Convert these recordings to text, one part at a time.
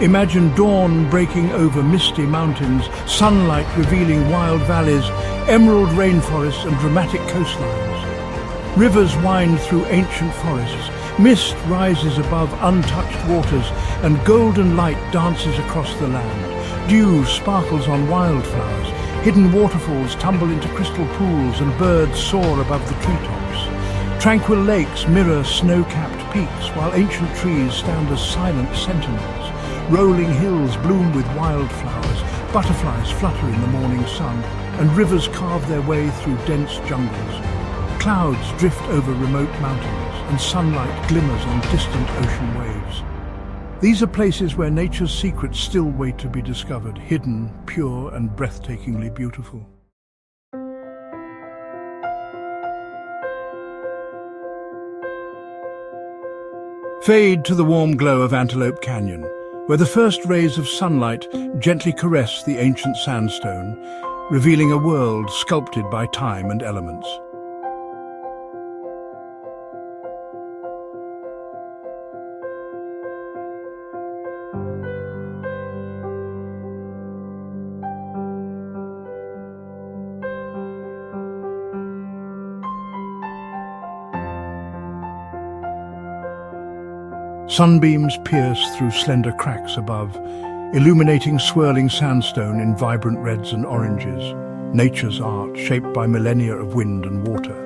Imagine dawn breaking over misty mountains, sunlight revealing wild valleys, emerald rainforests and dramatic coastlines. Rivers wind through ancient forests, mist rises above untouched waters, and golden light dances across the land. Dew sparkles on wildflowers, hidden waterfalls tumble into crystal pools, and birds soar above the treetops. Tranquil lakes mirror snow-capped peaks, while ancient trees stand as silent sentinels. Rolling hills bloom with wildflowers, butterflies flutter in the morning sun, and rivers carve their way through dense jungles. Clouds drift over remote mountains, and sunlight glimmers on distant ocean waves. These are places where nature's secrets still wait to be discovered, hidden, pure, and breathtakingly beautiful. Fade to the warm glow of Antelope Canyon, where the first rays of sunlight gently caress the ancient sandstone, revealing a world sculpted by time and elements. Sunbeams pierce through slender cracks above, illuminating swirling sandstone in vibrant reds and oranges, nature's art shaped by millennia of wind and water.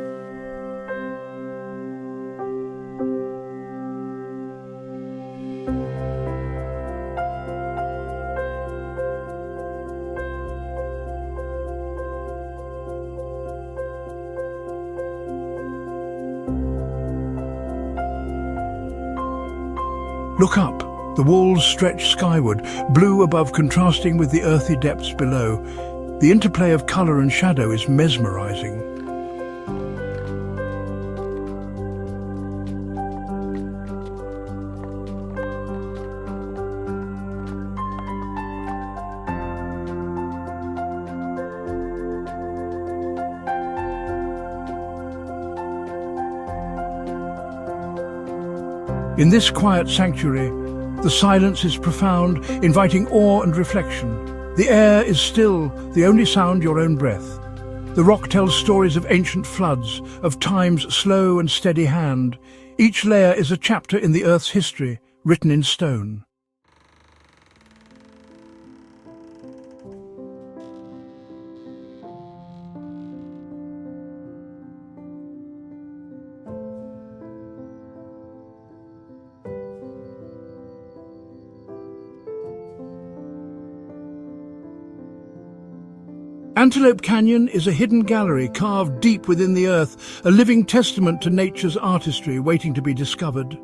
Look up. The walls stretch skyward, blue above contrasting with the earthy depths below. The interplay of colour and shadow is mesmerising. In this quiet sanctuary, the silence is profound, inviting awe and reflection. The air is still, the only sound your own breath. The rock tells stories of ancient floods, of time's slow and steady hand. Each layer is a chapter in the Earth's history, written in stone. Antelope Canyon is a hidden gallery carved deep within the earth, a living testament to nature's artistry waiting to be discovered.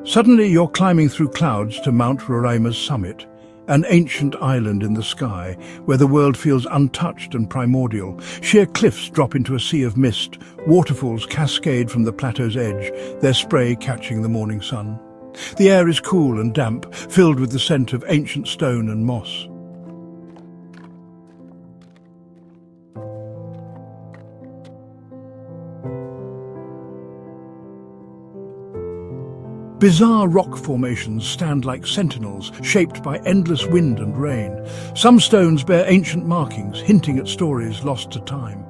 Suddenly you're climbing through clouds to Mount Roraima's summit, an ancient island in the sky where the world feels untouched and primordial. Sheer cliffs drop into a sea of mist, waterfalls cascade from the plateau's edge, their spray catching the morning sun. The air is cool and damp, filled with the scent of ancient stone and moss. Bizarre rock formations stand like sentinels, shaped by endless wind and rain. Some stones bear ancient markings, hinting at stories lost to time.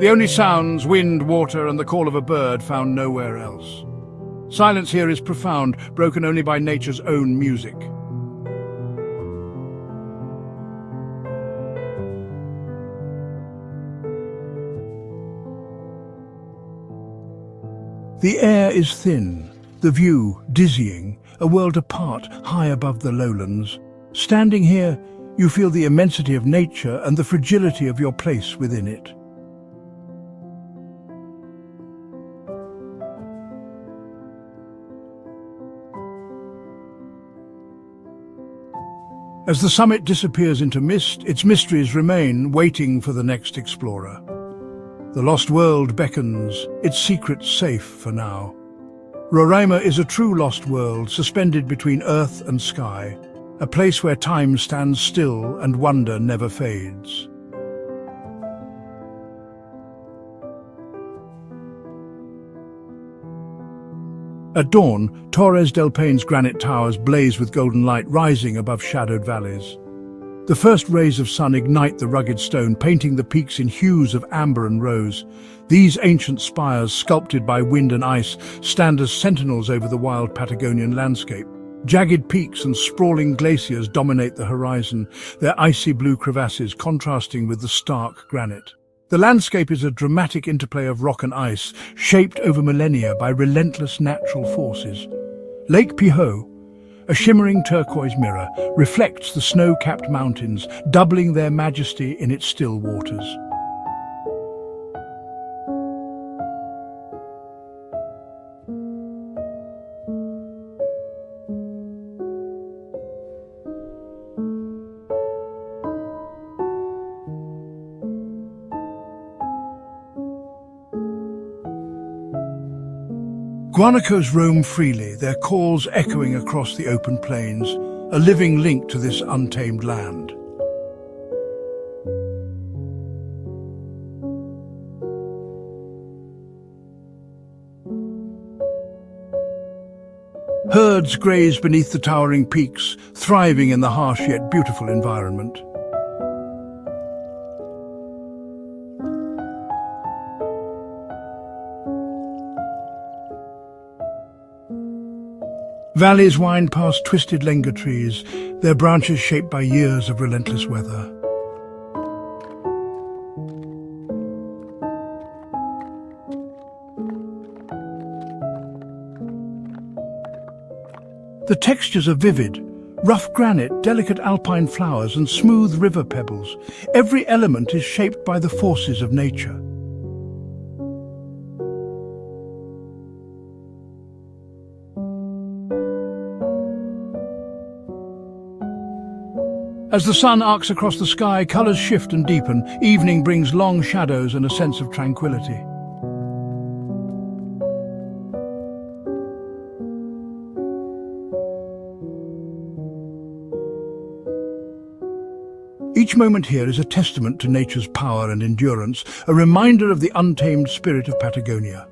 The only sounds, wind, water, and the call of a bird found nowhere else. Silence here is profound, broken only by nature's own music. The air is thin, the view dizzying, a world apart, high above the lowlands. Standing here, you feel the immensity of nature and the fragility of your place within it. As the summit disappears into mist, its mysteries remain, waiting for the next explorer. The lost world beckons, its secrets safe for now. Roraima is a true lost world, suspended between earth and sky, a place where time stands still and wonder never fades. At dawn, Torres del Paine's granite towers blaze with golden light rising above shadowed valleys. The first rays of sun ignite the rugged stone, painting the peaks in hues of amber and rose. These ancient spires, sculpted by wind and ice, stand as sentinels over the wild Patagonian landscape. Jagged peaks and sprawling glaciers dominate the horizon, their icy blue crevasses contrasting with the stark granite. The landscape is a dramatic interplay of rock and ice, shaped over millennia by relentless natural forces. Lake Piho, a shimmering turquoise mirror, reflects the snow-capped mountains, doubling their majesty in its still waters. Guanacos roam freely, their calls echoing across the open plains, a living link to this untamed land. Herds graze beneath the towering peaks, thriving in the harsh yet beautiful environment. Valleys wind past twisted lenga trees, their branches shaped by years of relentless weather. The textures are vivid: rough granite, delicate alpine flowers, and smooth river pebbles. Every element is shaped by the forces of nature. As the sun arcs across the sky, colours shift and deepen. Evening brings long shadows and a sense of tranquility. Each moment here is a testament to nature's power and endurance, a reminder of the untamed spirit of Patagonia.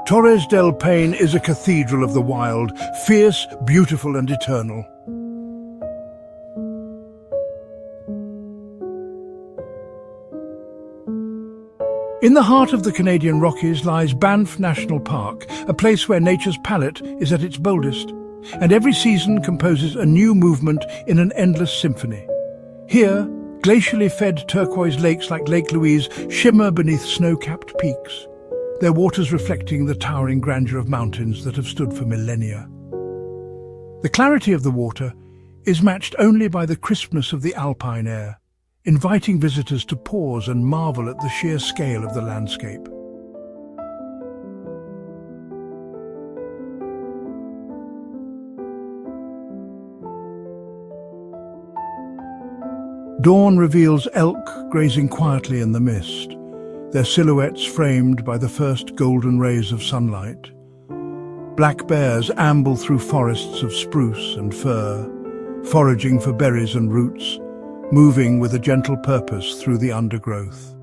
Torres del Paine is a cathedral of the wild, fierce, beautiful and eternal. In the heart of the Canadian Rockies lies Banff National Park, a place where nature's palette is at its boldest, and every season composes a new movement in an endless symphony. Here, glacially fed turquoise lakes like Lake Louise shimmer beneath snow-capped peaks, their waters reflecting the towering grandeur of mountains that have stood for millennia. The clarity of the water is matched only by the crispness of the alpine air, inviting visitors to pause and marvel at the sheer scale of the landscape. Dawn reveals elk grazing quietly in the mist, their silhouettes framed by the first golden rays of sunlight. Black bears amble through forests of spruce and fir, foraging for berries and roots, moving with a gentle purpose through the undergrowth.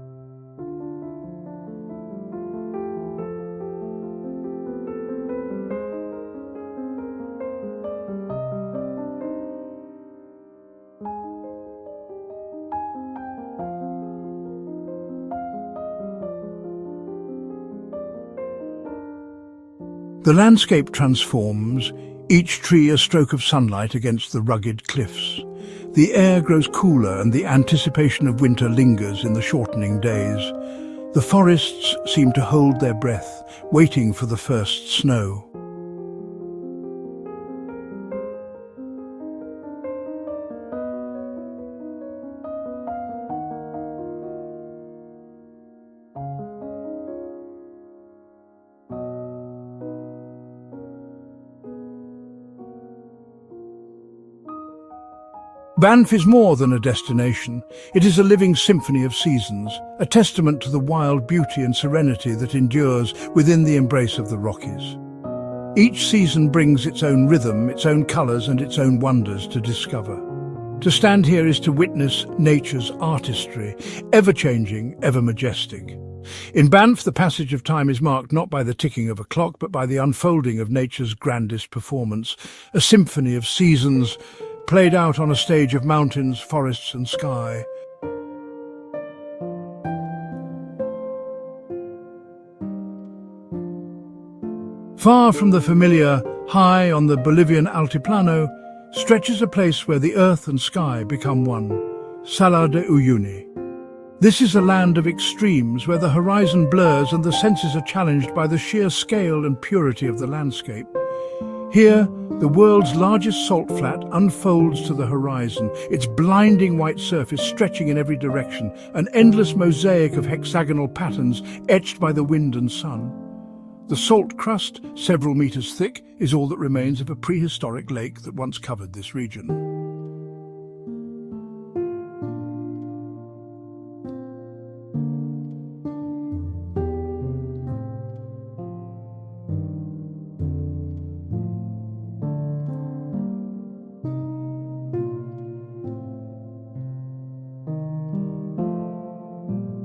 The landscape transforms, each tree a stroke of sunlight against the rugged cliffs. The air grows cooler and the anticipation of winter lingers in the shortening days. The forests seem to hold their breath, waiting for the first snow. Banff is more than a destination. It is a living symphony of seasons, a testament to the wild beauty and serenity that endures within the embrace of the Rockies. Each season brings its own rhythm, its own colours and its own wonders to discover. To stand here is to witness nature's artistry, ever-changing, ever-majestic. In Banff, the passage of time is marked not by the ticking of a clock, but by the unfolding of nature's grandest performance, a symphony of seasons, played out on a stage of mountains, forests and sky. Far from the familiar, high on the Bolivian Altiplano, stretches a place where the earth and sky become one, Salar de Uyuni. This is a land of extremes where the horizon blurs and the senses are challenged by the sheer scale and purity of the landscape. Here, the world's largest salt flat unfolds to the horizon, its blinding white surface stretching in every direction, an endless mosaic of hexagonal patterns etched by the wind and sun. The salt crust, several meters thick, is all that remains of a prehistoric lake that once covered this region.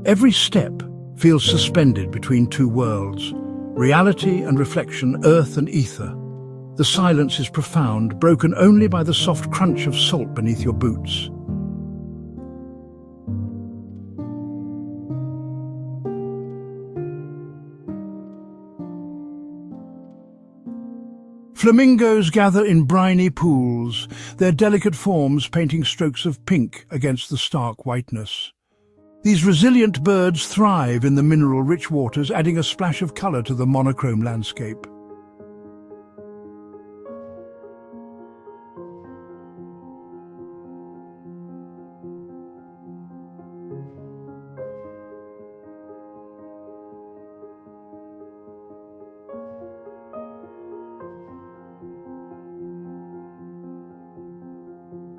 Every step feels suspended between two worlds, reality and reflection, earth and ether. The silence is profound, broken only by the soft crunch of salt beneath your boots. Flamingos gather in briny pools, their delicate forms painting strokes of pink against the stark whiteness. These resilient birds thrive in the mineral-rich waters, adding a splash of colour to the monochrome landscape.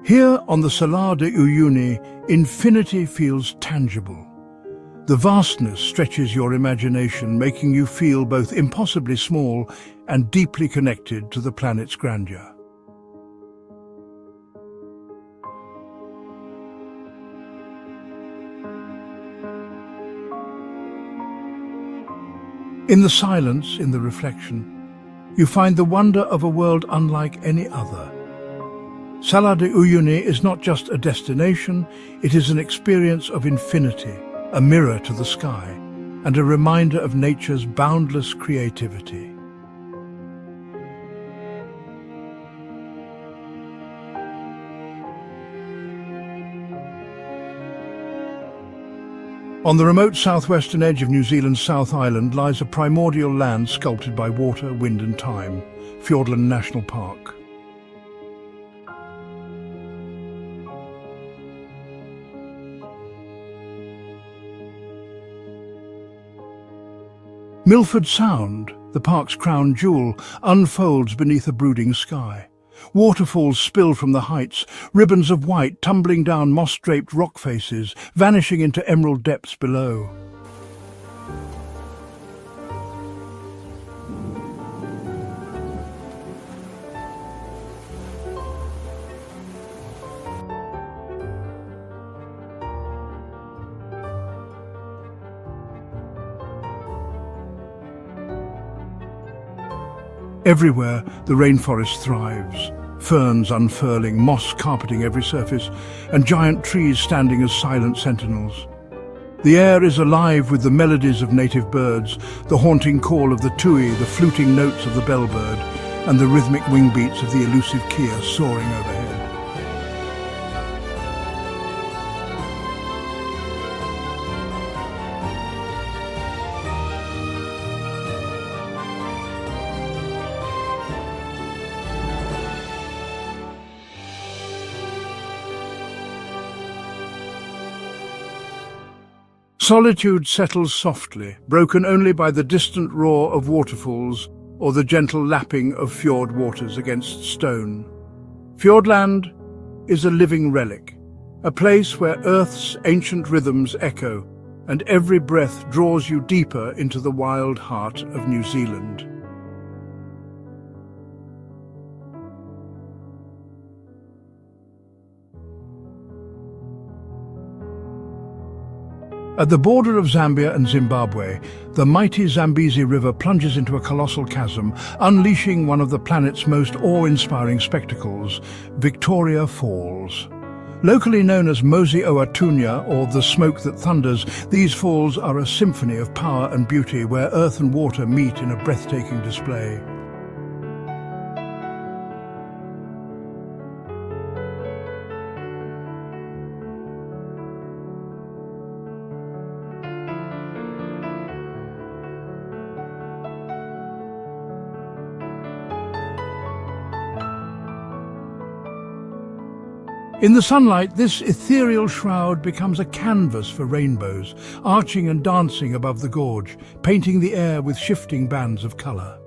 Here on the Salar de Uyuni, infinity feels tangible. The vastness stretches your imagination, making you feel both impossibly small and deeply connected to the planet's grandeur. In the silence, in the reflection, you find the wonder of a world unlike any other. Salar de Uyuni is not just a destination, it is an experience of infinity, a mirror to the sky, and a reminder of nature's boundless creativity. On the remote southwestern edge of New Zealand's South Island lies a primordial land sculpted by water, wind and time, Fiordland National Park. Milford Sound, the park's crown jewel, unfolds beneath a brooding sky. Waterfalls spill from the heights, ribbons of white tumbling down moss-draped rock faces, vanishing into emerald depths below. Everywhere, the rainforest thrives, ferns unfurling, moss carpeting every surface, and giant trees standing as silent sentinels. The air is alive with the melodies of native birds, the haunting call of the tui, the fluting notes of the bellbird, and the rhythmic wing beats of the elusive kea soaring overhead. Solitude settles softly, broken only by the distant roar of waterfalls or the gentle lapping of fjord waters against stone. Fiordland, is a living relic, a place where Earth's ancient rhythms echo, and every breath draws you deeper into the wild heart of New Zealand. At the border of Zambia and Zimbabwe, the mighty Zambezi River plunges into a colossal chasm, unleashing one of the planet's most awe-inspiring spectacles, Victoria Falls. Locally known as Mosi Oatunya, or the smoke that thunders, these falls are a symphony of power and beauty where earth and water meet in a breathtaking display. In the sunlight, this ethereal shroud becomes a canvas for rainbows, arching and dancing above the gorge, painting the air with shifting bands of colour.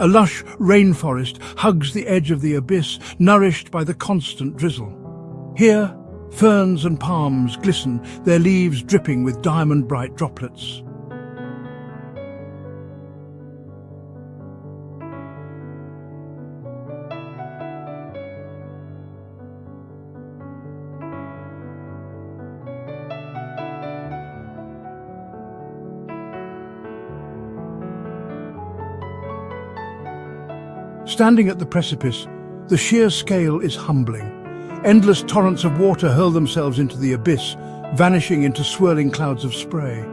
A lush rainforest hugs the edge of the abyss, nourished by the constant drizzle. Here, ferns and palms glisten, their leaves dripping with diamond-bright droplets. Standing at the precipice, the sheer scale is humbling. Endless torrents of water hurl themselves into the abyss, vanishing into swirling clouds of spray.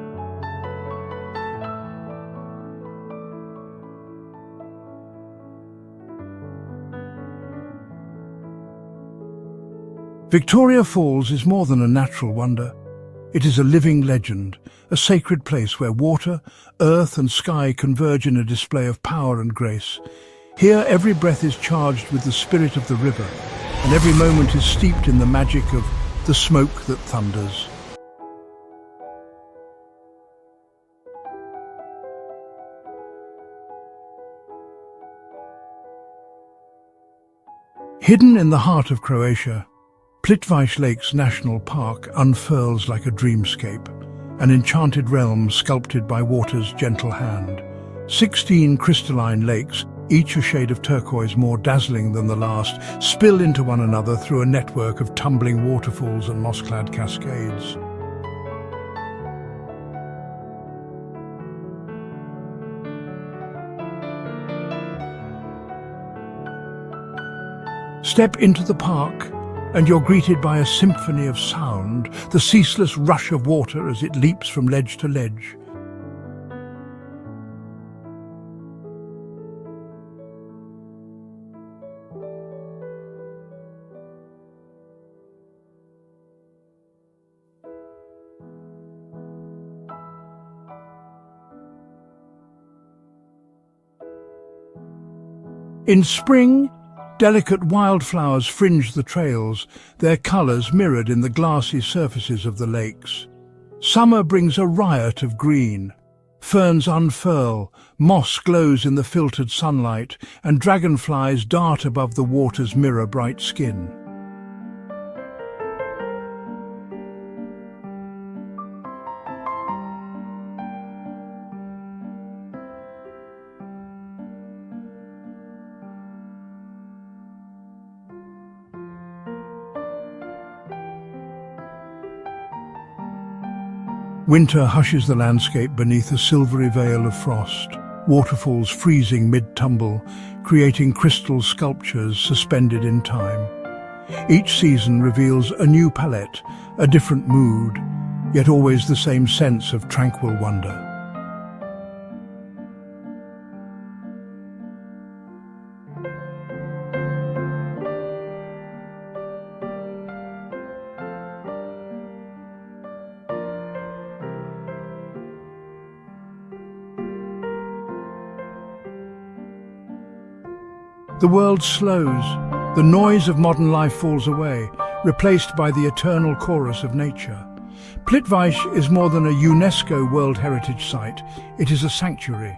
Victoria Falls is more than a natural wonder. It is a living legend, a sacred place where water, earth and sky converge in a display of power and grace. Here every breath is charged with the spirit of the river, and every moment is steeped in the magic of the smoke that thunders. Hidden in the heart of Croatia, Plitvice Lakes National Park unfurls like a dreamscape, an enchanted realm sculpted by water's gentle hand. 16 crystalline lakes, each a shade of turquoise more dazzling than the last, spill into one another through a network of tumbling waterfalls and moss-clad cascades. Step into the park, and you're greeted by a symphony of sound, the ceaseless rush of water as it leaps from ledge to ledge. In spring, delicate wildflowers fringe the trails, their colours mirrored in the glassy surfaces of the lakes. Summer brings a riot of green. Ferns unfurl, moss glows in the filtered sunlight, and dragonflies dart above the water's mirror-bright skin. Winter hushes the landscape beneath a silvery veil of frost, waterfalls freezing mid-tumble, creating crystal sculptures suspended in time. Each season reveals a new palette, a different mood, yet always the same sense of tranquil wonder. The world slows, the noise of modern life falls away, replaced by the eternal chorus of nature. Plitvice is more than a UNESCO World Heritage Site. It is a sanctuary.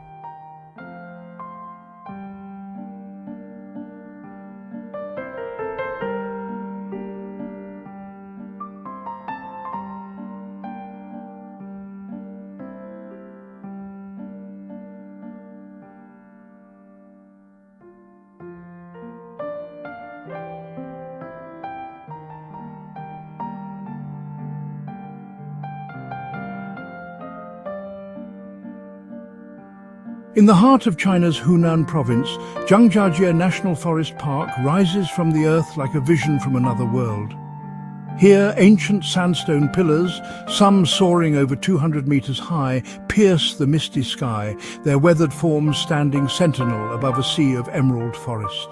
In the heart of China's Hunan province, Zhangjiajie National Forest Park rises from the earth like a vision from another world. Here, ancient sandstone pillars, some soaring over 200 meters high, pierce the misty sky, their weathered forms standing sentinel above a sea of emerald forest.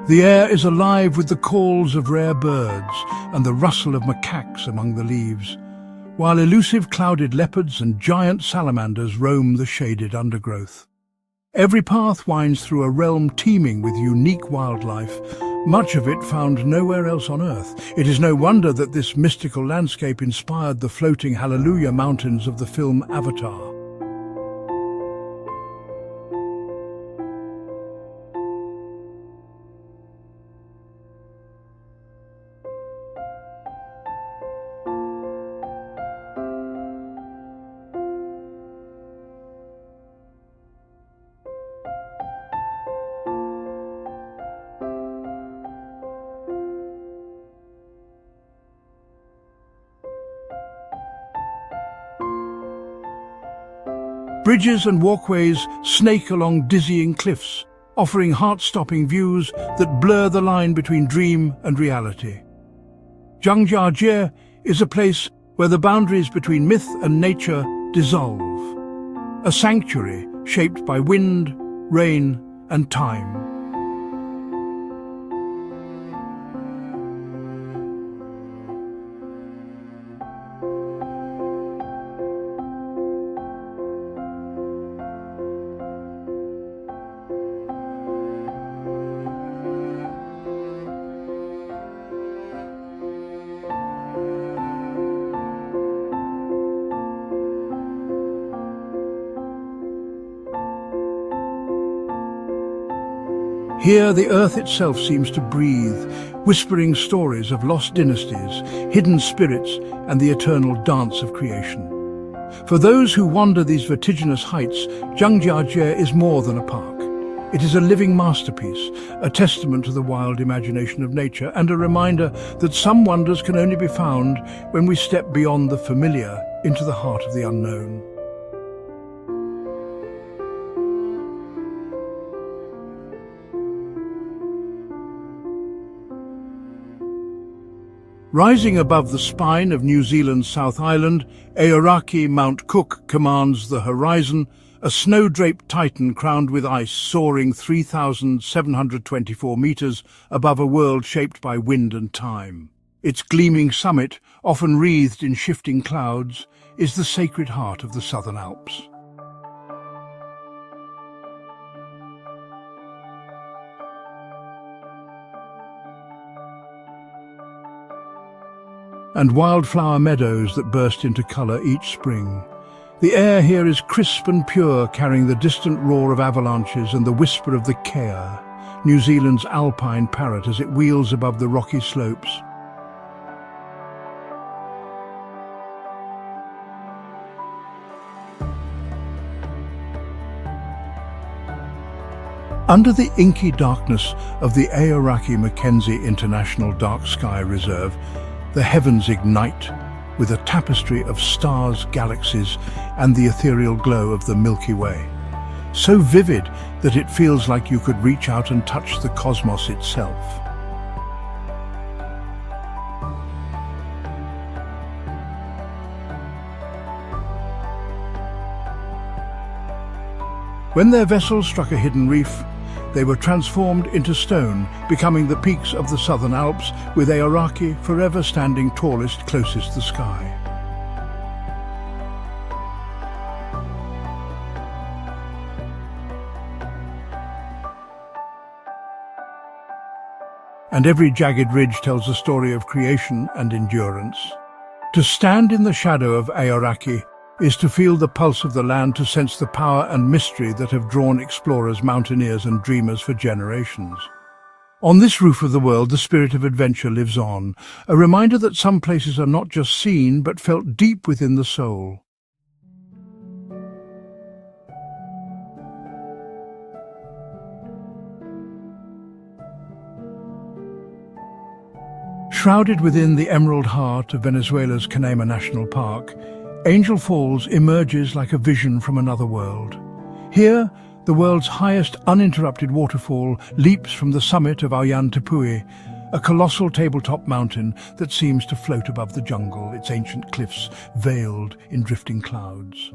The air is alive with the calls of rare birds and the rustle of macaques among the leaves, while elusive clouded leopards and giant salamanders roam the shaded undergrowth. Every path winds through a realm teeming with unique wildlife, much of it found nowhere else on Earth. It is no wonder that this mystical landscape inspired the floating Hallelujah Mountains of the film Avatar. Bridges and walkways snake along dizzying cliffs, offering heart-stopping views that blur the line between dream and reality. Zhangjiajie is a place where the boundaries between myth and nature dissolve. A sanctuary shaped by wind, rain, and time. Here the earth itself seems to breathe, whispering stories of lost dynasties, hidden spirits, and the eternal dance of creation. For those who wander these vertiginous heights, Zhangjiajie is more than a park. It is a living masterpiece, a testament to the wild imagination of nature, and a reminder that some wonders can only be found when we step beyond the familiar into the heart of the unknown. Rising above the spine of New Zealand's South Island, Aoraki Mount Cook commands the horizon, a snow-draped titan crowned with ice soaring 3,724 meters above a world shaped by wind and time. Its gleaming summit, often wreathed in shifting clouds, is the sacred heart of the Southern Alps. And wildflower meadows that burst into colour each spring. The air here is crisp and pure, carrying the distant roar of avalanches and the whisper of the kea, New Zealand's alpine parrot, as it wheels above the rocky slopes. Under the inky darkness of the Aoraki Mackenzie International Dark Sky Reserve, the heavens ignite with a tapestry of stars, galaxies, and the ethereal glow of the Milky Way. So vivid that it feels like you could reach out and touch the cosmos itself. When their vessels struck a hidden reef, they were transformed into stone, becoming the peaks of the Southern Alps, with Aoraki forever standing tallest closest to the sky. And every jagged ridge tells a story of creation and endurance. To stand in the shadow of Aoraki is to feel the pulse of the land, to sense the power and mystery that have drawn explorers, mountaineers and dreamers for generations. On this roof of the world, the spirit of adventure lives on, a reminder that some places are not just seen but felt deep within the soul. Shrouded within the emerald heart of Venezuela's Canema National Park, Angel Falls emerges like a vision from another world. Here, the world's highest uninterrupted waterfall leaps from the summit of Ollantaytambo, a colossal tabletop mountain that seems to float above the jungle, its ancient cliffs veiled in drifting clouds.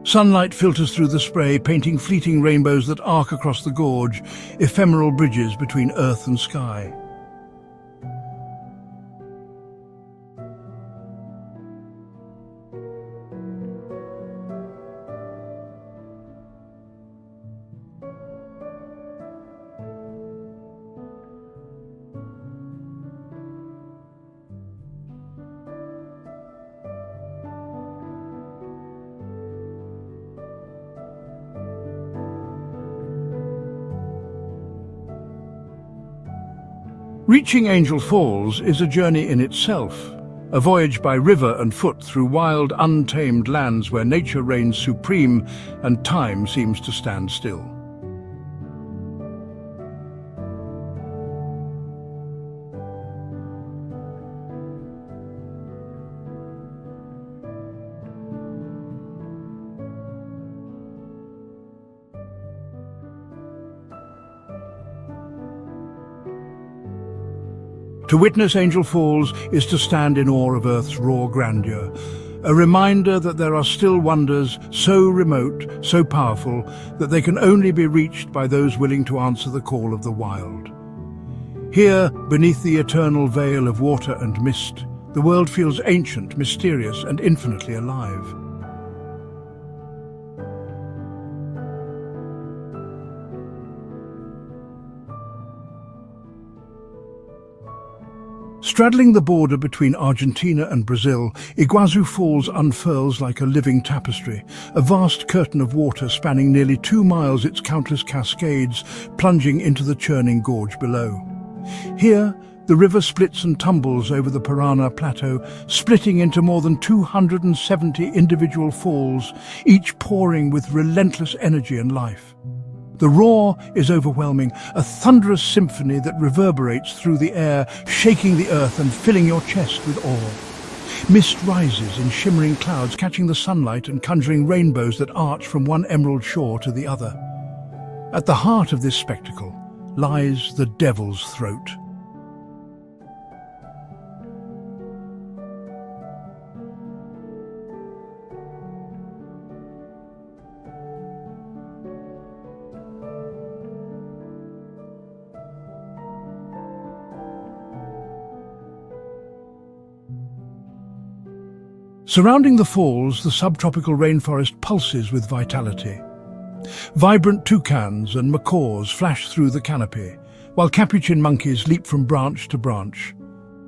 Sunlight filters through the spray, painting fleeting rainbows that arc across the gorge, ephemeral bridges between earth and sky. Reaching Angel Falls is a journey in itself, a voyage by river and foot through wild, untamed lands where nature reigns supreme and time seems to stand still. To witness Angel Falls is to stand in awe of Earth's raw grandeur, a reminder that there are still wonders so remote, so powerful, that they can only be reached by those willing to answer the call of the wild. Here, beneath the eternal veil of water and mist, the world feels ancient, mysterious, and infinitely alive. Straddling the border between Argentina and Brazil, Iguazu Falls unfurls like a living tapestry, a vast curtain of water spanning nearly 2 miles, its countless cascades plunging into the churning gorge below. Here, the river splits and tumbles over the Parana Plateau, splitting into more than 270 individual falls, each pouring with relentless energy and life. The roar is overwhelming, a thunderous symphony that reverberates through the air, shaking the earth and filling your chest with awe. Mist rises in shimmering clouds, catching the sunlight and conjuring rainbows that arch from one emerald shore to the other. At the heart of this spectacle lies the Devil's Throat. Surrounding the falls, the subtropical rainforest pulses with vitality. Vibrant toucans and macaws flash through the canopy, while capuchin monkeys leap from branch to branch.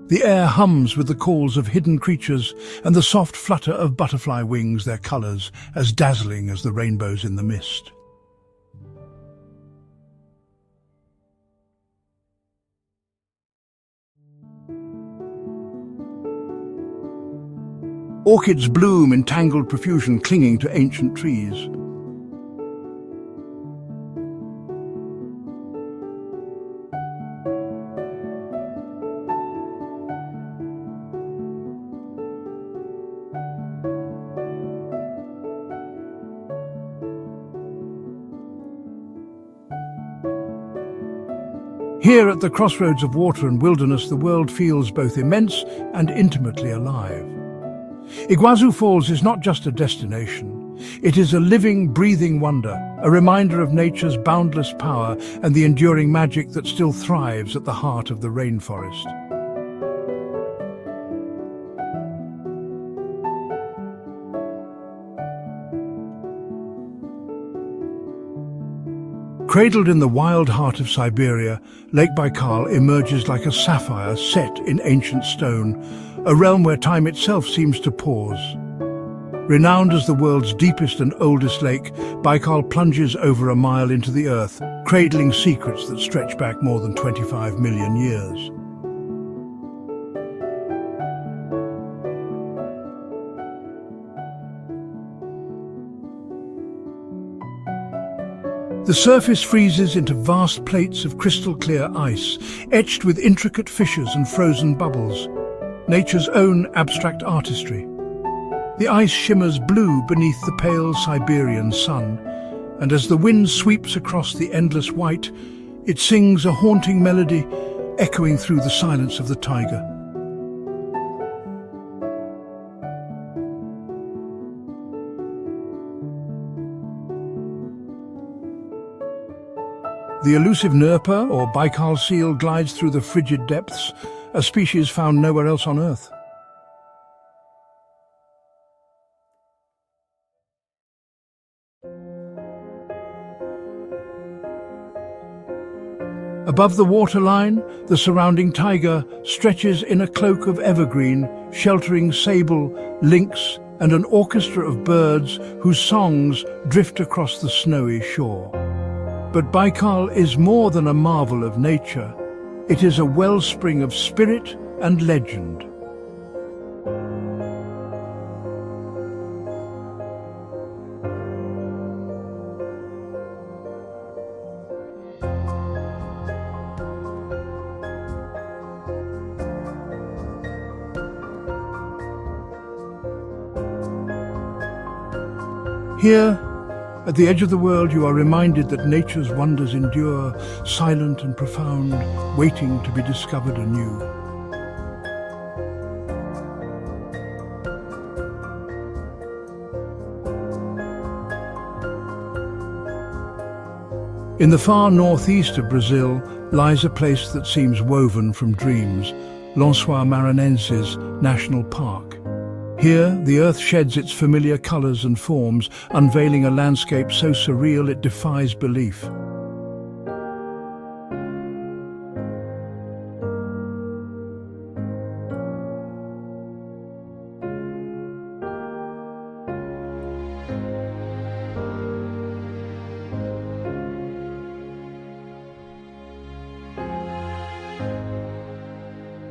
The air hums with the calls of hidden creatures and the soft flutter of butterfly wings, their colours as dazzling as the rainbows in the mist. Orchids bloom in tangled profusion, clinging to ancient trees. Here at the crossroads of water and wilderness, the world feels both immense and intimately alive. Iguazu Falls is not just a destination. It is a living, breathing wonder, a reminder of nature's boundless power and the enduring magic that still thrives at the heart of the rainforest. Cradled in the wild heart of Siberia, Lake Baikal emerges like a sapphire set in ancient stone, a realm where time itself seems to pause. Renowned as the world's deepest and oldest lake, Baikal plunges over a mile into the earth, cradling secrets that stretch back more than 25 million years. The surface freezes into vast plates of crystal-clear ice, etched with intricate fissures and frozen bubbles, nature's own abstract artistry. The ice shimmers blue beneath the pale Siberian sun, and as the wind sweeps across the endless white, it sings a haunting melody, echoing through the silence of the taiga. The elusive Nerpa, or Baikal seal, glides through the frigid depths, a species found nowhere else on Earth. Above the waterline, the surrounding taiga stretches in a cloak of evergreen, sheltering sable, lynx, and an orchestra of birds whose songs drift across the snowy shore. But Baikal is more than a marvel of nature. It is a wellspring of spirit and legend. Here, at the edge of the world, you are reminded that nature's wonders endure, silent and profound, waiting to be discovered anew. In the far northeast of Brazil lies a place that seems woven from dreams, Lençóis Maranhenses National Park. Here, the earth sheds its familiar colors and forms, unveiling a landscape so surreal it defies belief.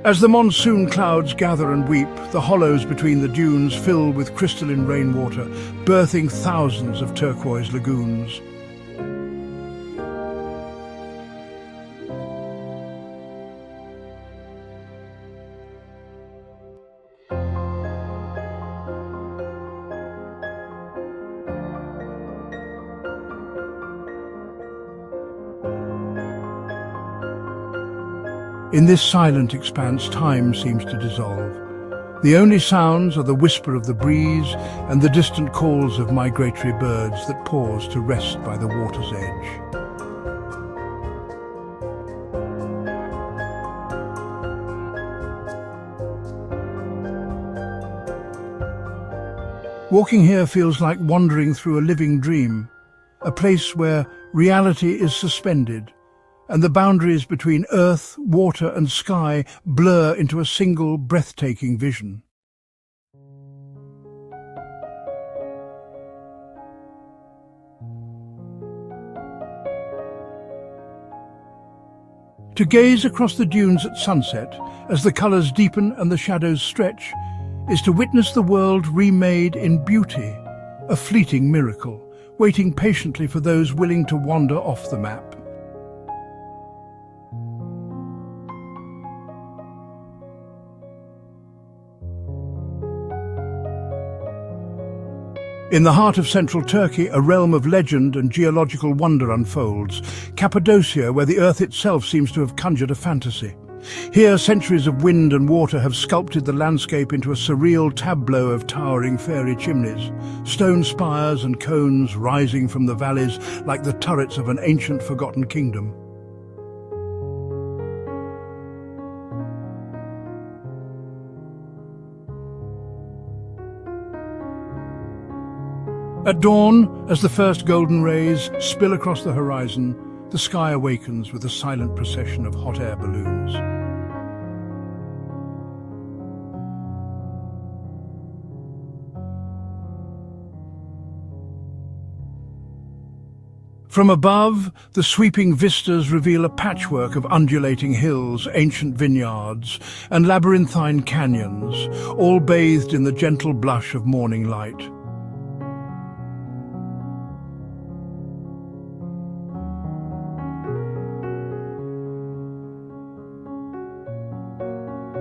As the monsoon clouds gather and weep, the hollows between the dunes fill with crystalline rainwater, birthing thousands of turquoise lagoons. In this silent expanse, time seems to dissolve. The only sounds are the whisper of the breeze and the distant calls of migratory birds that pause to rest by the water's edge. Walking here feels like wandering through a living dream, a place where reality is suspended, and the boundaries between earth, water and sky blur into a single breathtaking vision. To gaze across the dunes at sunset, as the colours deepen and the shadows stretch, is to witness the world remade in beauty, a fleeting miracle, waiting patiently for those willing to wander off the map. In the heart of central Turkey, a realm of legend and geological wonder unfolds. Cappadocia, where the earth itself seems to have conjured a fantasy. Here, centuries of wind and water have sculpted the landscape into a surreal tableau of towering fairy chimneys, stone spires and cones rising from the valleys like the turrets of an ancient forgotten kingdom. At dawn, as the first golden rays spill across the horizon, the sky awakens with a silent procession of hot air balloons. From above, the sweeping vistas reveal a patchwork of undulating hills, ancient vineyards, and labyrinthine canyons, all bathed in the gentle blush of morning light.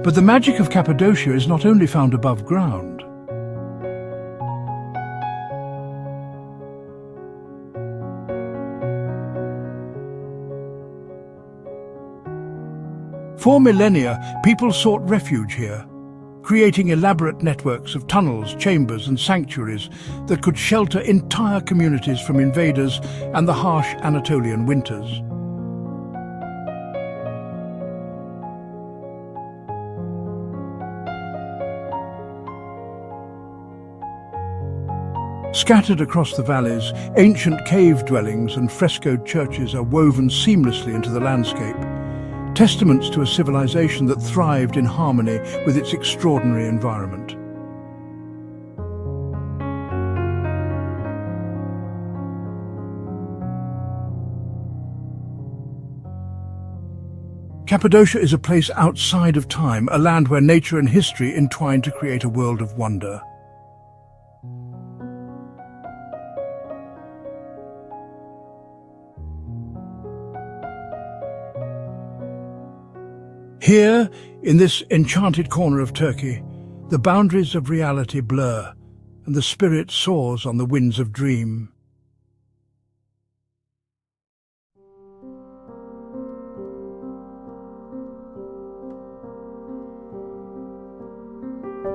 But the magic of Cappadocia is not only found above ground. For millennia, people sought refuge here, creating elaborate networks of tunnels, chambers and sanctuaries that could shelter entire communities from invaders and the harsh Anatolian winters. Scattered across the valleys, ancient cave dwellings and frescoed churches are woven seamlessly into the landscape, testaments to a civilization that thrived in harmony with its extraordinary environment. Cappadocia is a place outside of time, a land where nature and history entwine to create a world of wonder. Here, in this enchanted corner of Turkey, the boundaries of reality blur, and the spirit soars on the winds of dream.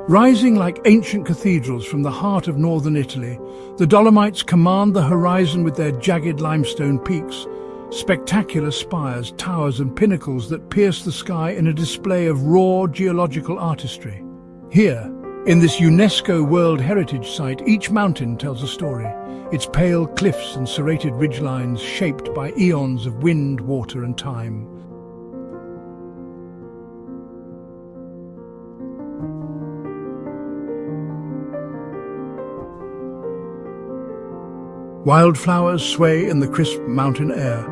Rising like ancient cathedrals from the heart of northern Italy, the Dolomites command the horizon with their jagged limestone peaks, spectacular spires, towers and pinnacles that pierce the sky in a display of raw geological artistry. Here, in this UNESCO World Heritage Site, each mountain tells a story, its pale cliffs and serrated ridgelines shaped by eons of wind, water and time. Wildflowers sway in the crisp mountain air,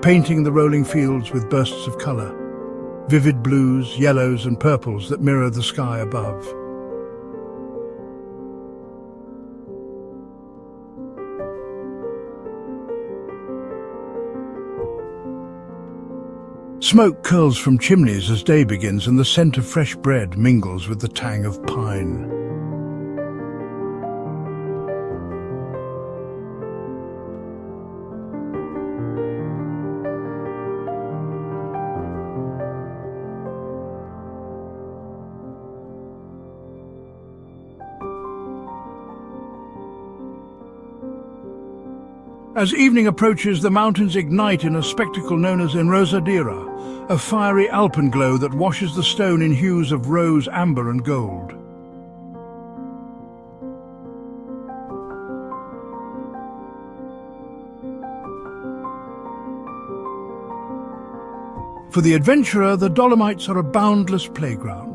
painting the rolling fields with bursts of colour, vivid blues, yellows and purples that mirror the sky above. Smoke curls from chimneys as day begins, and the scent of fresh bread mingles with the tang of pine. As evening approaches, the mountains ignite in a spectacle known as enrosadera, a fiery alpenglow that washes the stone in hues of rose, amber and gold. For the adventurer, the Dolomites are a boundless playground.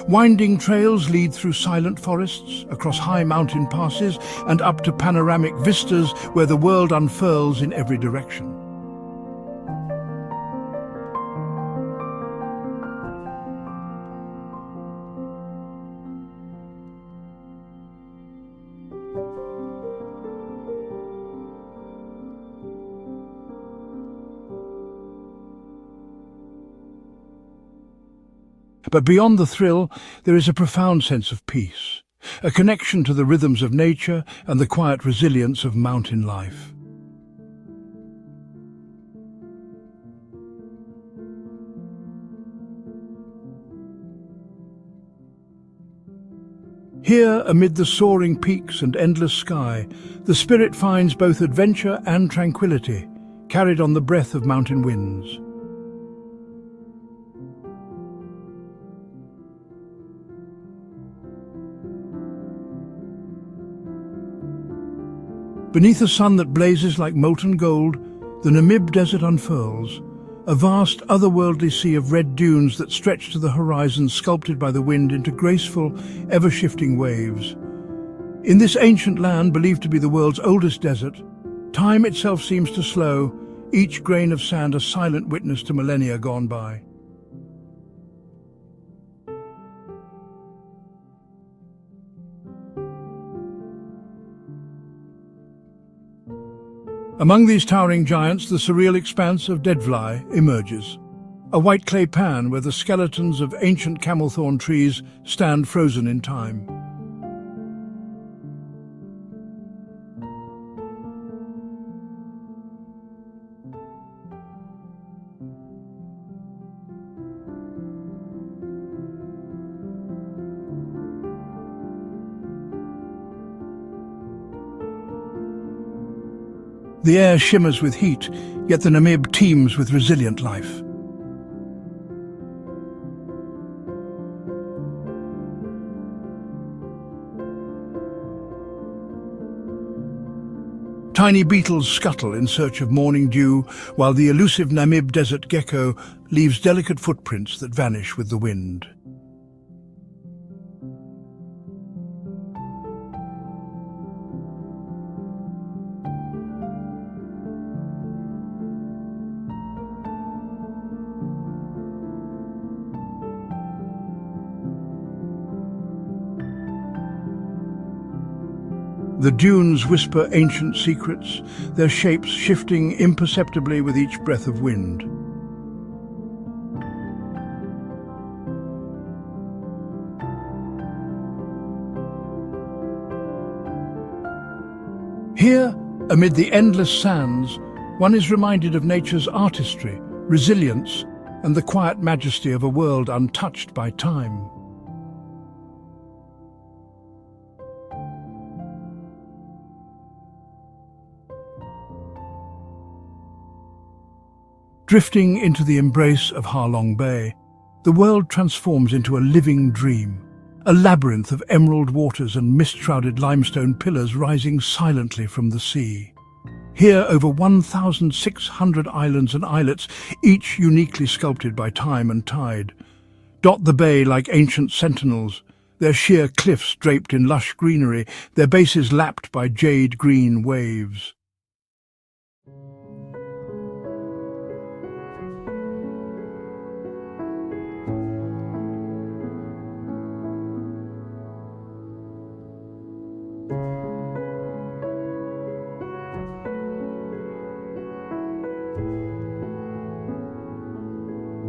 Winding trails lead through silent forests, across high mountain passes, and up to panoramic vistas where the world unfurls in every direction. But beyond the thrill, there is a profound sense of peace. a connection to the rhythms of nature and the quiet resilience of mountain life. Here, amid the soaring peaks and endless sky, the spirit finds both adventure and tranquility, carried on the breath of mountain winds. Beneath a sun that blazes like molten gold, the Namib Desert unfurls, a vast otherworldly sea of red dunes that stretch to the horizon, sculpted by the wind into graceful, ever-shifting waves. In this ancient land, believed to be the world's oldest desert, time itself seems to slow, each grain of sand a silent witness to millennia gone by. Among these towering giants, the surreal expanse of Deadfly emerges, a white clay pan where the skeletons of ancient camelthorn trees stand frozen in time. The air shimmers with heat, yet the Namib teems with resilient life. Tiny beetles scuttle in search of morning dew, while the elusive Namib desert gecko leaves delicate footprints that vanish with the wind. The dunes whisper ancient secrets, their shapes shifting imperceptibly with each breath of wind. Here, amid the endless sands, one is reminded of nature's artistry, resilience, and the quiet majesty of a world untouched by time. Drifting into the embrace of Halong Bay, the world transforms into a living dream, a labyrinth of emerald waters and mist-shrouded limestone pillars rising silently from the sea. Here, over 1,600 islands and islets, each uniquely sculpted by time and tide, dot the bay like ancient sentinels, their sheer cliffs draped in lush greenery, their bases lapped by jade-green waves.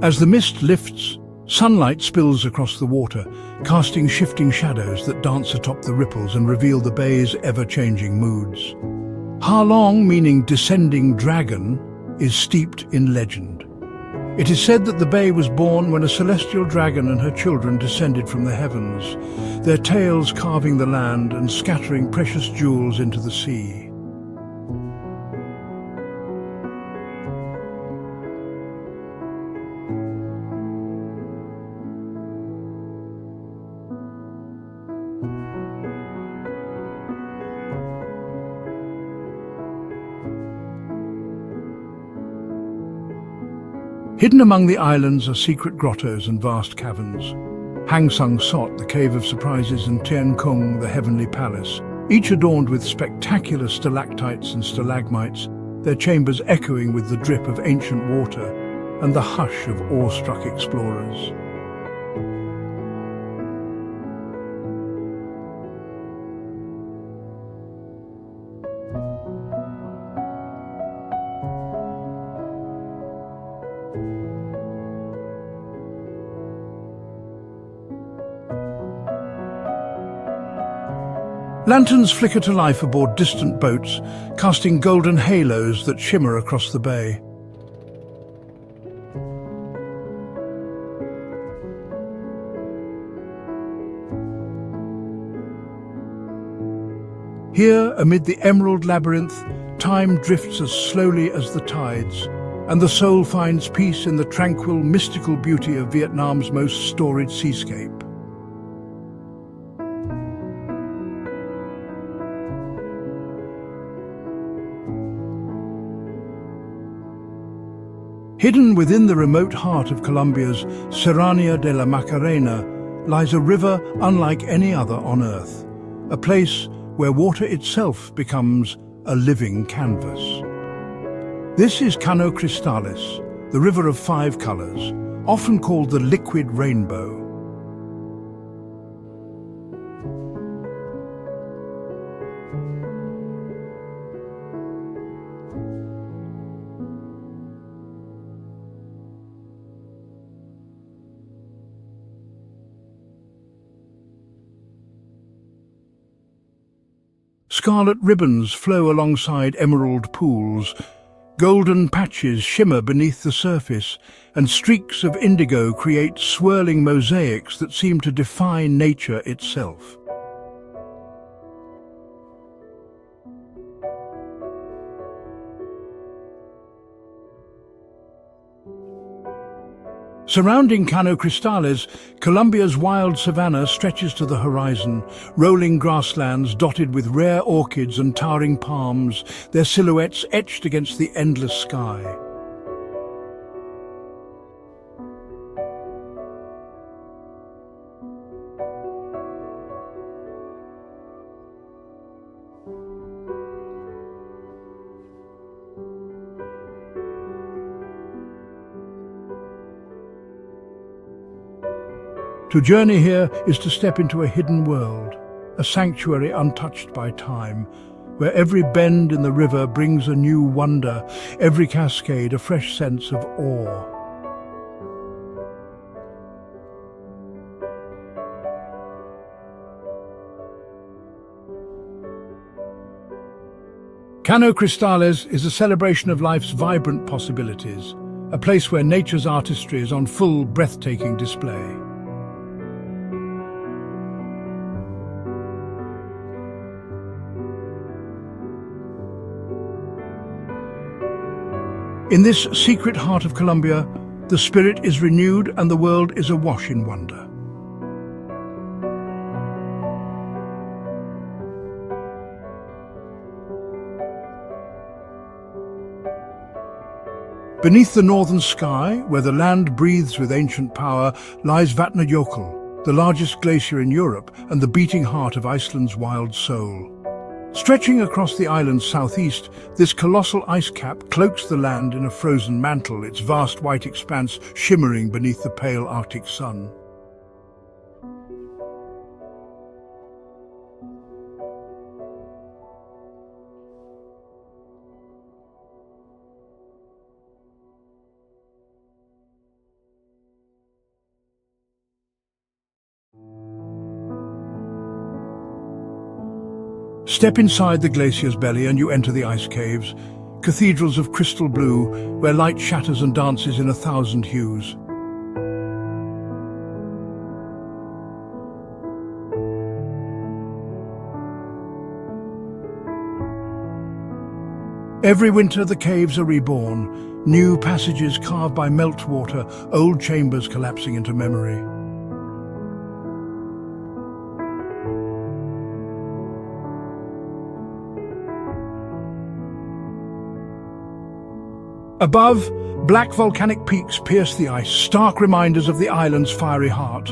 As the mist lifts, sunlight spills across the water, casting shifting shadows that dance atop the ripples and reveal the bay's ever-changing moods. Halong, meaning descending dragon, is steeped in legend. It is said that the bay was born when a celestial dragon and her children descended from the heavens, their tails carving the land and scattering precious jewels into the sea. Hidden among the islands are secret grottos and vast caverns. Hang Sung Sot, the Cave of Surprises, and Tien Kung, the Heavenly Palace, each adorned with spectacular stalactites and stalagmites, their chambers echoing with the drip of ancient water and the hush of awestruck explorers. Lanterns flicker to life aboard distant boats, casting golden halos that shimmer across the bay. Here, amid the emerald labyrinth, time drifts as slowly as the tides, and the soul finds peace in the tranquil, mystical beauty of Vietnam's most storied seascape. Hidden within the remote heart of Colombia's Serranía de la Macarena lies a river unlike any other on Earth, a place where water itself becomes a living canvas. This is Caño Cristales, the river of 5 colors, often called the liquid rainbow. Scarlet ribbons flow alongside emerald pools, golden patches shimmer beneath the surface, and streaks of indigo create swirling mosaics that seem to define nature itself. Surrounding Caño Cristales, Colombia's wild savanna stretches to the horizon, rolling grasslands dotted with rare orchids and towering palms, their silhouettes etched against the endless sky. To journey here is to step into a hidden world, a sanctuary untouched by time, where every bend in the river brings a new wonder, every cascade a fresh sense of awe. Caño Cristales is a celebration of life's vibrant possibilities, a place where nature's artistry is on full, breathtaking display. In this secret heart of Colombia, the spirit is renewed and the world is awash in wonder. Beneath the northern sky, where the land breathes with ancient power, lies Vatnajökull, the largest glacier in Europe and the beating heart of Iceland's wild soul. Stretching across the island's southeast, this colossal ice cap cloaks the land in a frozen mantle, its vast white expanse shimmering beneath the pale Arctic sun. Step inside the glacier's belly and you enter the ice caves, cathedrals of crystal blue, where light shatters and dances in 1,000 hues. Every winter the caves are reborn, new passages carved by meltwater, old chambers collapsing into memory. Above, black volcanic peaks pierce the ice, stark reminders of the island's fiery heart.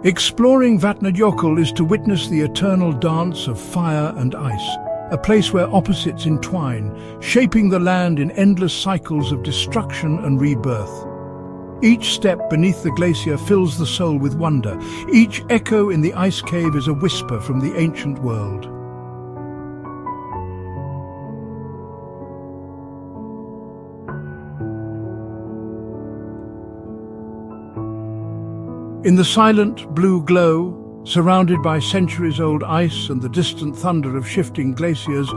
Exploring Vatnajökull is to witness the eternal dance of fire and ice, a place where opposites entwine, shaping the land in endless cycles of destruction and rebirth. Each step beneath the glacier fills the soul with wonder. Each echo in the ice cave is a whisper from the ancient world. In the silent blue glow, surrounded by centuries-old ice and the distant thunder of shifting glaciers,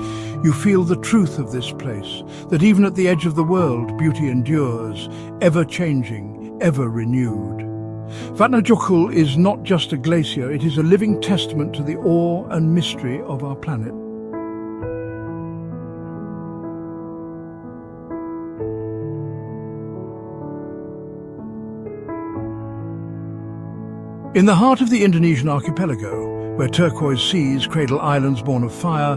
you feel the truth of this place, that even at the edge of the world, beauty endures, ever-changing, ever-renewed. Vatnajökull is not just a glacier, it is a living testament to the awe and mystery of our planet. In the heart of the Indonesian archipelago, where turquoise seas cradle islands born of fire,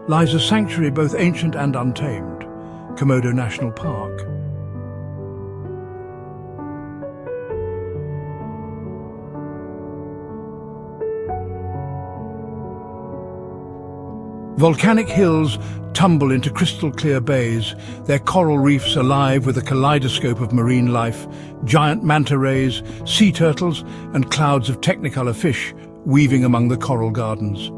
lies a sanctuary both ancient and untamed, Komodo National Park. Volcanic hills tumble into crystal-clear bays, their coral reefs alive with a kaleidoscope of marine life, giant manta rays, sea turtles, and clouds of technicolor fish weaving among the coral gardens.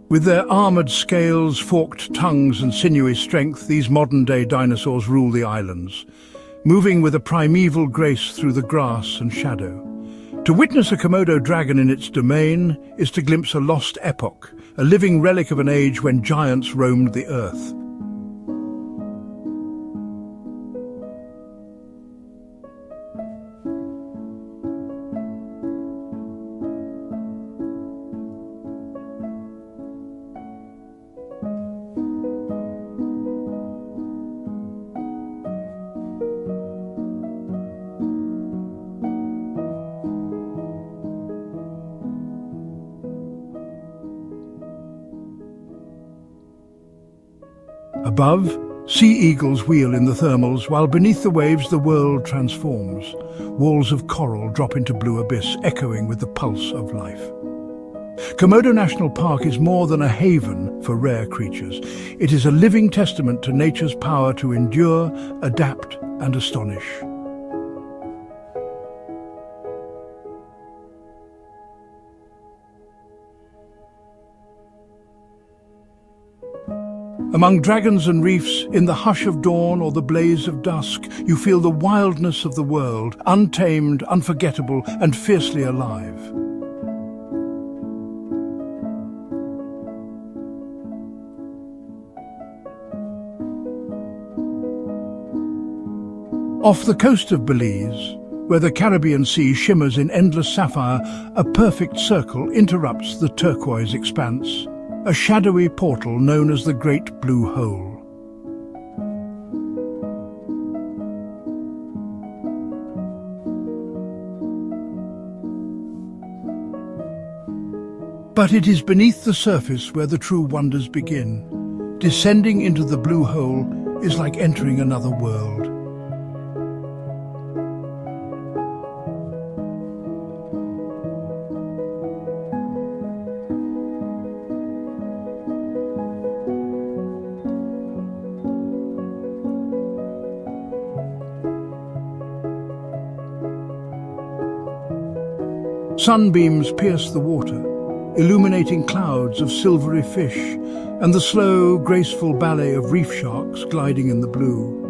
With their armoured scales, forked tongues and sinewy strength, these modern-day dinosaurs rule the islands, moving with a primeval grace through the grass and shadow. To witness a Komodo dragon in its domain is to glimpse a lost epoch, a living relic of an age when giants roamed the earth. Above, sea eagles wheel in the thermals, while beneath the waves the world transforms. Walls of coral drop into blue abyss, echoing with the pulse of life. Komodo National Park is more than a haven for rare creatures. It is a living testament to nature's power to endure, adapt, and astonish. Among dragons and reefs, in the hush of dawn or the blaze of dusk, you feel the wildness of the world, untamed, unforgettable, and fiercely alive. Off the coast of Belize, where the Caribbean Sea shimmers in endless sapphire, a perfect circle interrupts the turquoise expanse. A shadowy portal known as the Great Blue Hole. But it is beneath the surface where the true wonders begin. Descending into the blue hole is like entering another world. Sunbeams pierce the water, illuminating clouds of silvery fish and the slow, graceful ballet of reef sharks gliding in the blue.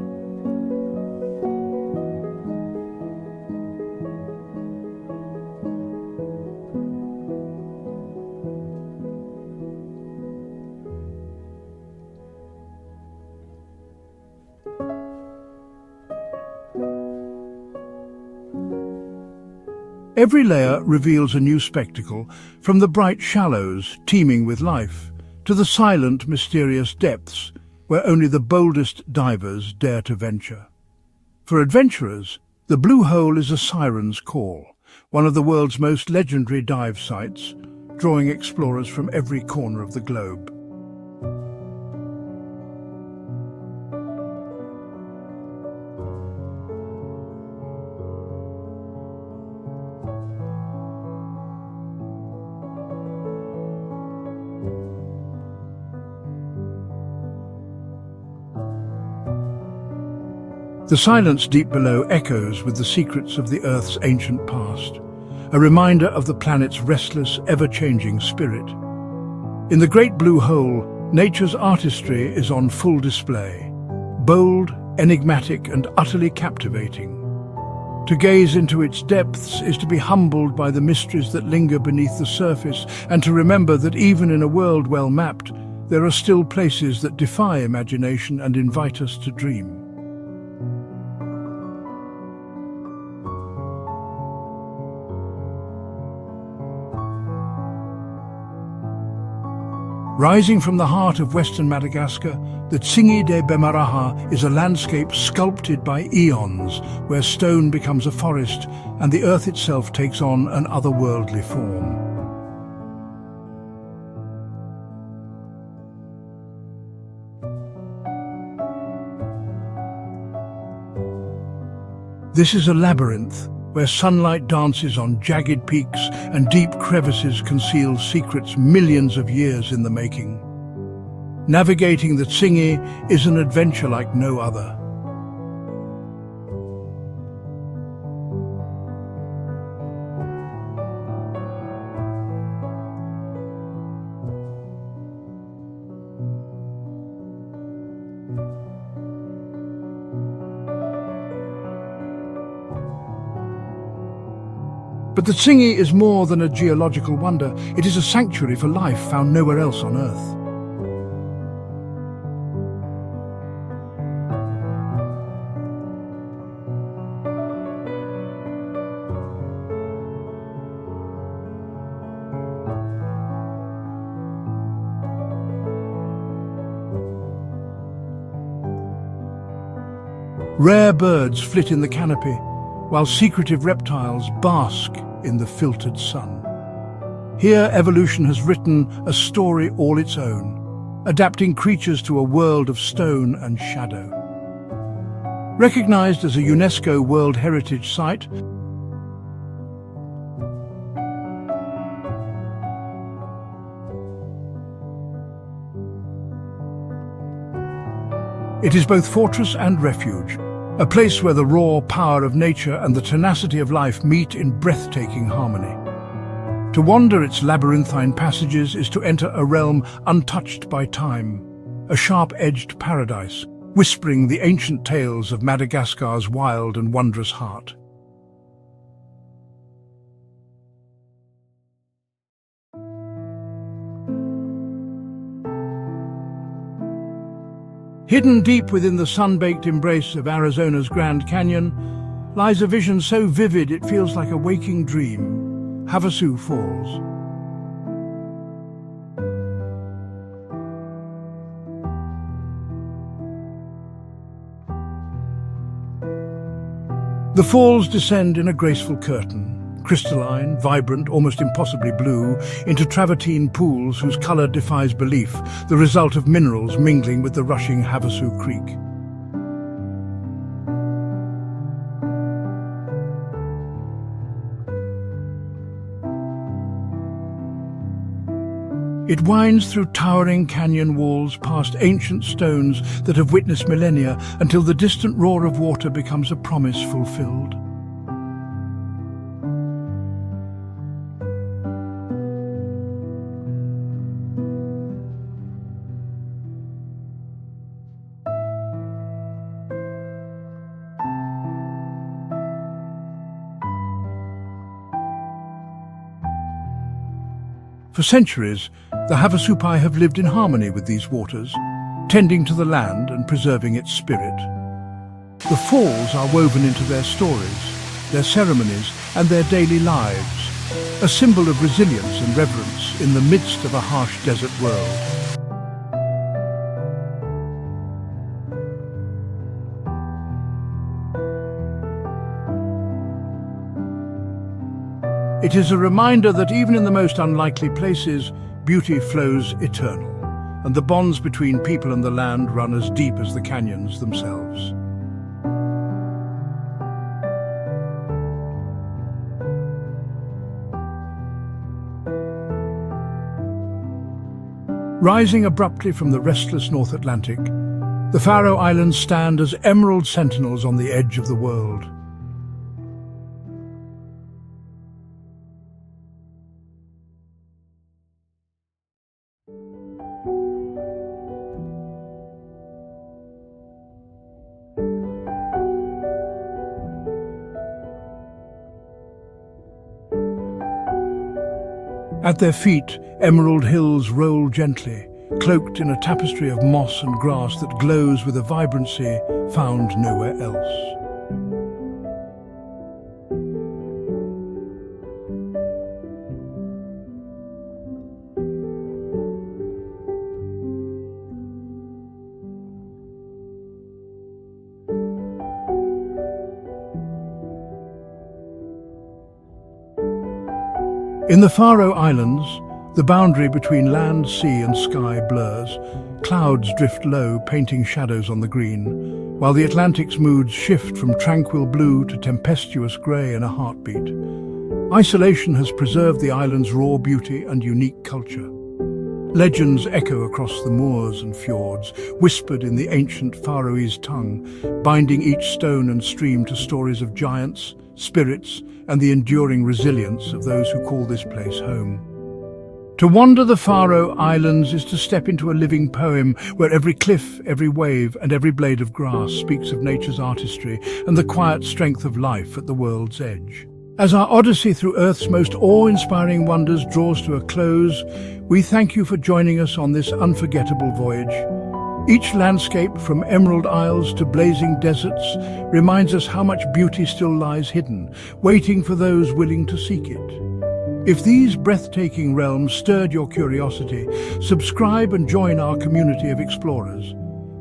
Every layer reveals a new spectacle, from the bright shallows teeming with life to the silent, mysterious depths where only the boldest divers dare to venture. For adventurers, the Blue Hole is a siren's call, one of the world's most legendary dive sites, drawing explorers from every corner of the globe. The silence deep below echoes with the secrets of the Earth's ancient past, a reminder of the planet's restless, ever-changing spirit. In the Great Blue Hole, nature's artistry is on full display, bold, enigmatic, and utterly captivating. To gaze into its depths is to be humbled by the mysteries that linger beneath the surface, and to remember that even in a world well mapped, there are still places that defy imagination and invite us to dream. Rising from the heart of western Madagascar, the Tsingy de Bemaraha is a landscape sculpted by eons, where stone becomes a forest and the earth itself takes on an otherworldly form. This is a labyrinth, where sunlight dances on jagged peaks and deep crevices conceal secrets millions of years in the making. Navigating the Tsingy is an adventure like no other. But the Tsingy is more than a geological wonder. It is a sanctuary for life found nowhere else on Earth. Rare birds flit in the canopy, while secretive reptiles bask in the filtered sun. Here, evolution has written a story all its own, adapting creatures to a world of stone and shadow. Recognized as a UNESCO World Heritage Site, it is both fortress and refuge, a place where the raw power of nature and the tenacity of life meet in breathtaking harmony. To wander its labyrinthine passages is to enter a realm untouched by time, a sharp-edged paradise, whispering the ancient tales of Madagascar's wild and wondrous heart. Hidden deep within the sun-baked embrace of Arizona's Grand Canyon lies a vision so vivid it feels like a waking dream: Havasu Falls. The falls descend in a graceful curtain, crystalline, vibrant, almost impossibly blue, into travertine pools whose color defies belief, the result of minerals mingling with the rushing Havasu Creek. It winds through towering canyon walls, past ancient stones that have witnessed millennia, until the distant roar of water becomes a promise fulfilled. For centuries, the Havasupai have lived in harmony with these waters, tending to the land and preserving its spirit. The falls are woven into their stories, their ceremonies, and their daily lives, a symbol of resilience and reverence in the midst of a harsh desert world. It is a reminder that even in the most unlikely places, beauty flows eternal, and the bonds between people and the land run as deep as the canyons themselves. Rising abruptly from the restless North Atlantic, The Faroe Islands stand as emerald sentinels on the edge of the world. At their feet, emerald hills roll gently, cloaked in a tapestry of moss and grass that glows with a vibrancy found nowhere else. In the Faroe Islands, the boundary between land, sea and sky blurs. Clouds drift low, painting shadows on the green, while the Atlantic's moods shift from tranquil blue to tempestuous grey in a heartbeat. Isolation has preserved the island's raw beauty and unique culture. Legends echo across the moors and fjords, whispered in the ancient Faroese tongue, binding each stone and stream to stories of giants, spirits, and the enduring resilience of those who call this place home. To wander the Faroe Islands is to step into a living poem where every cliff, every wave, and every blade of grass speaks of nature's artistry and the quiet strength of life at the world's edge. As our odyssey through Earth's most awe-inspiring wonders draws to a close, we thank you for joining us on this unforgettable voyage. Each landscape, from emerald isles to blazing deserts, reminds us how much beauty still lies hidden, waiting for those willing to seek it. If these breathtaking realms stirred your curiosity, subscribe and join our community of explorers.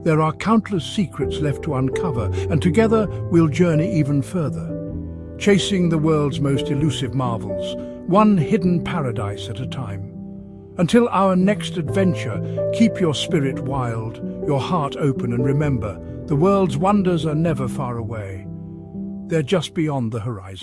There are countless secrets left to uncover, and together we'll journey even further, chasing the world's most elusive marvels, one hidden paradise at a time. Until our next adventure, keep your spirit wild, your heart open, and remember, the world's wonders are never far away. They're just beyond the horizon.